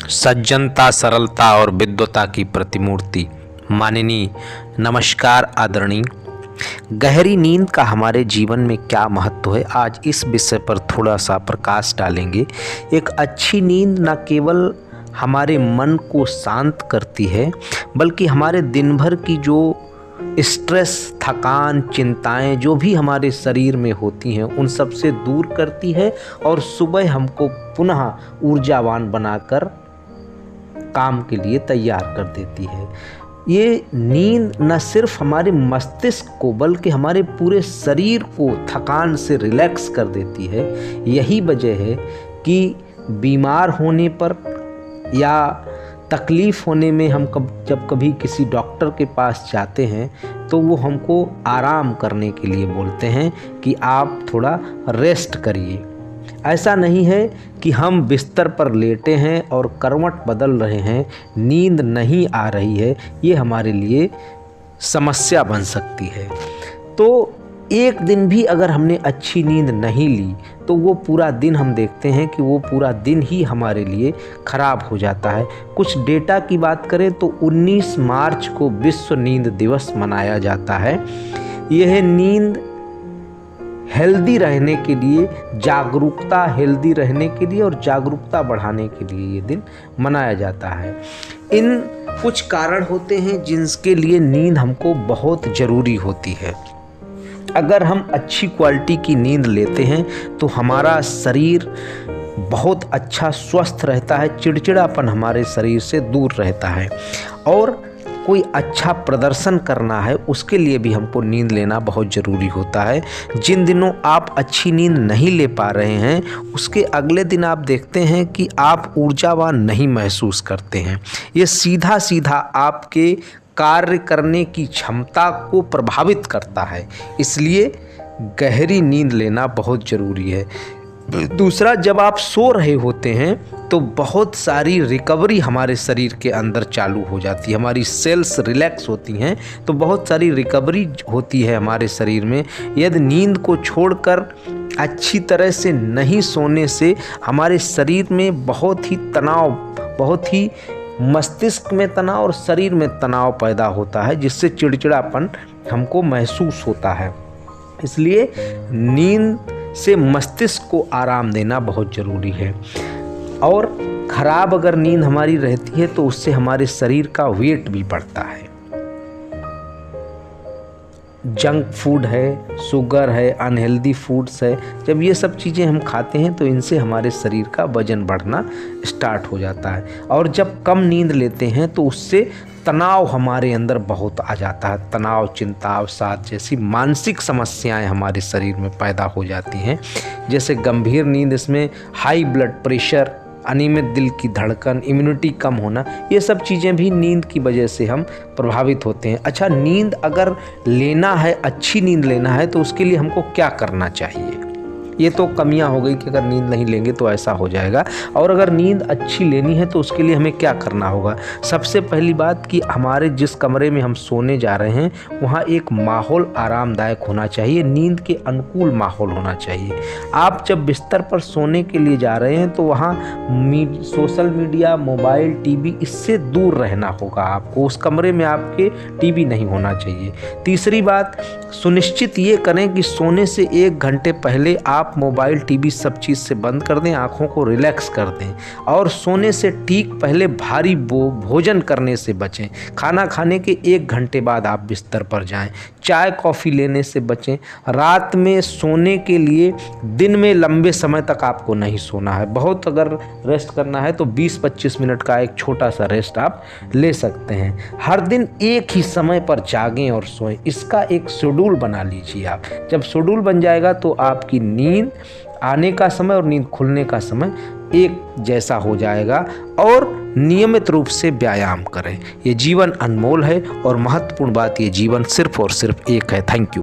सज्जनता, सरलता और विद्वता की प्रतिमूर्ति माननीय। नमस्कार आदरणीय। गहरी नींद का हमारे जीवन में क्या महत्व है, आज इस विषय पर थोड़ा सा प्रकाश डालेंगे। एक अच्छी नींद न केवल हमारे मन को शांत करती है, बल्कि हमारे दिन भर की जो स्ट्रेस, थकान, चिंताएं जो भी हमारे शरीर में होती हैं उन सब से दूर करती है और सुबह हमको पुनः ऊर्जावान बनाकर काम के लिए तैयार कर देती है। ये नींद न सिर्फ हमारे मस्तिष्क को बल्कि हमारे पूरे शरीर को थकान से रिलैक्स कर देती है। यही वजह है कि बीमार होने पर या तकलीफ़ होने में हम जब कभी किसी डॉक्टर के पास जाते हैं तो वो हमको आराम करने के लिए बोलते हैं कि आप थोड़ा रेस्ट करिए। ऐसा नहीं है कि हम बिस्तर पर लेटे हैं और करवट बदल रहे हैं, नींद नहीं आ रही है, ये हमारे लिए समस्या बन सकती है। तो एक दिन भी अगर हमने अच्छी नींद नहीं ली तो वो पूरा दिन, हम देखते हैं कि वो पूरा दिन ही हमारे लिए ख़राब हो जाता है। कुछ डेटा की बात करें तो 19 मार्च को विश्व नींद दिवस मनाया जाता है। यह नींद हेल्दी रहने के लिए, जागरूकता हेल्दी रहने के लिए और जागरूकता बढ़ाने के लिए ये दिन मनाया जाता है। इन कुछ कारण होते हैं जिनके लिए नींद हमको बहुत ज़रूरी होती है। अगर हम अच्छी क्वालिटी की नींद लेते हैं तो हमारा शरीर बहुत अच्छा स्वस्थ रहता है, चिड़चिड़ापन हमारे शरीर से दूर रहता है। और कोई अच्छा प्रदर्शन करना है उसके लिए भी हमको नींद लेना बहुत ज़रूरी होता है। जिन दिनों आप अच्छी नींद नहीं ले पा रहे हैं उसके अगले दिन आप देखते हैं कि आप ऊर्जावान नहीं महसूस करते हैं। ये सीधा सीधा आपके कार्य करने की क्षमता को प्रभावित करता है, इसलिए गहरी नींद लेना बहुत ज़रूरी है। दूसरा, जब आप सो रहे होते हैं तो बहुत सारी रिकवरी हमारे शरीर के अंदर चालू हो जाती है, हमारी सेल्स रिलैक्स होती हैं तो बहुत सारी रिकवरी होती है हमारे शरीर में। यदि नींद को छोड़कर अच्छी तरह से नहीं सोने से हमारे शरीर में बहुत ही तनाव, बहुत ही मस्तिष्क में तनाव और शरीर में तनाव पैदा होता है, जिससे चिड़चिड़ापन हमको महसूस होता है। इसलिए नींद से मस्तिष्क को आराम देना बहुत ज़रूरी है। और ख़राब अगर नींद हमारी रहती है तो उससे हमारे शरीर का वेट भी बढ़ता है। जंक फूड है, शुगर है, अनहेल्दी फूड्स है, जब ये सब चीज़ें हम खाते हैं तो इनसे हमारे शरीर का वजन बढ़ना स्टार्ट हो जाता है। और जब कम नींद लेते हैं तो उससे तनाव हमारे अंदर बहुत आ जाता है। तनाव, चिंता, अवसाद जैसी मानसिक समस्याएं हमारे शरीर में पैदा हो जाती हैं। जैसे गंभीर नींद, इसमें हाई ब्लड प्रेशर, अनियमित दिल की धड़कन, इम्यूनिटी कम होना, ये सब चीज़ें भी नींद की वजह से हम प्रभावित होते हैं। अच्छा, नींद अगर लेना है, अच्छी नींद लेना है तो उसके लिए हमको क्या करना चाहिए? ये तो कमियां हो गई कि अगर नींद नहीं लेंगे तो ऐसा हो जाएगा। और अगर नींद अच्छी लेनी है तो उसके लिए हमें क्या करना होगा? सबसे पहली बात कि हमारे जिस कमरे में हम सोने जा रहे हैं वहाँ एक माहौल आरामदायक होना चाहिए, नींद के अनुकूल माहौल होना चाहिए। आप जब बिस्तर पर सोने के लिए जा रहे हैं तो वहाँ सोशल मीडिया, मोबाइल, टीवी, इससे दूर रहना होगा आपको। उस कमरे में आपके टीवी नहीं होना चाहिए। तीसरी बात, सुनिश्चित ये करें कि सोने से 1 घंटे पहले आप मोबाइल, टीवी सब चीज़ से बंद कर दें, आँखों को रिलैक्स कर दें। और सोने से ठीक पहले भारी भोजन करने से बचें। खाना खाने के 1 घंटे बाद आप बिस्तर पर जाएं। चाय कॉफ़ी लेने से बचें। रात में सोने के लिए दिन में लंबे समय तक आपको नहीं सोना है। बहुत अगर रेस्ट करना है तो 20-25 मिनट का एक छोटा सा रेस्ट आप ले सकते हैं। हर दिन एक ही समय पर जागें और सोएं, इसका एक शेड्यूल बना लीजिए आप। जब शेड्यूल बन जाएगा तो आपकी नींद आने का समय और नींद खुलने का समय एक जैसा हो जाएगा। और नियमित रूप से व्यायाम करें। ये जीवन अनमोल है और महत्वपूर्ण बात, ये जीवन सिर्फ और सिर्फ एक है। Thank you.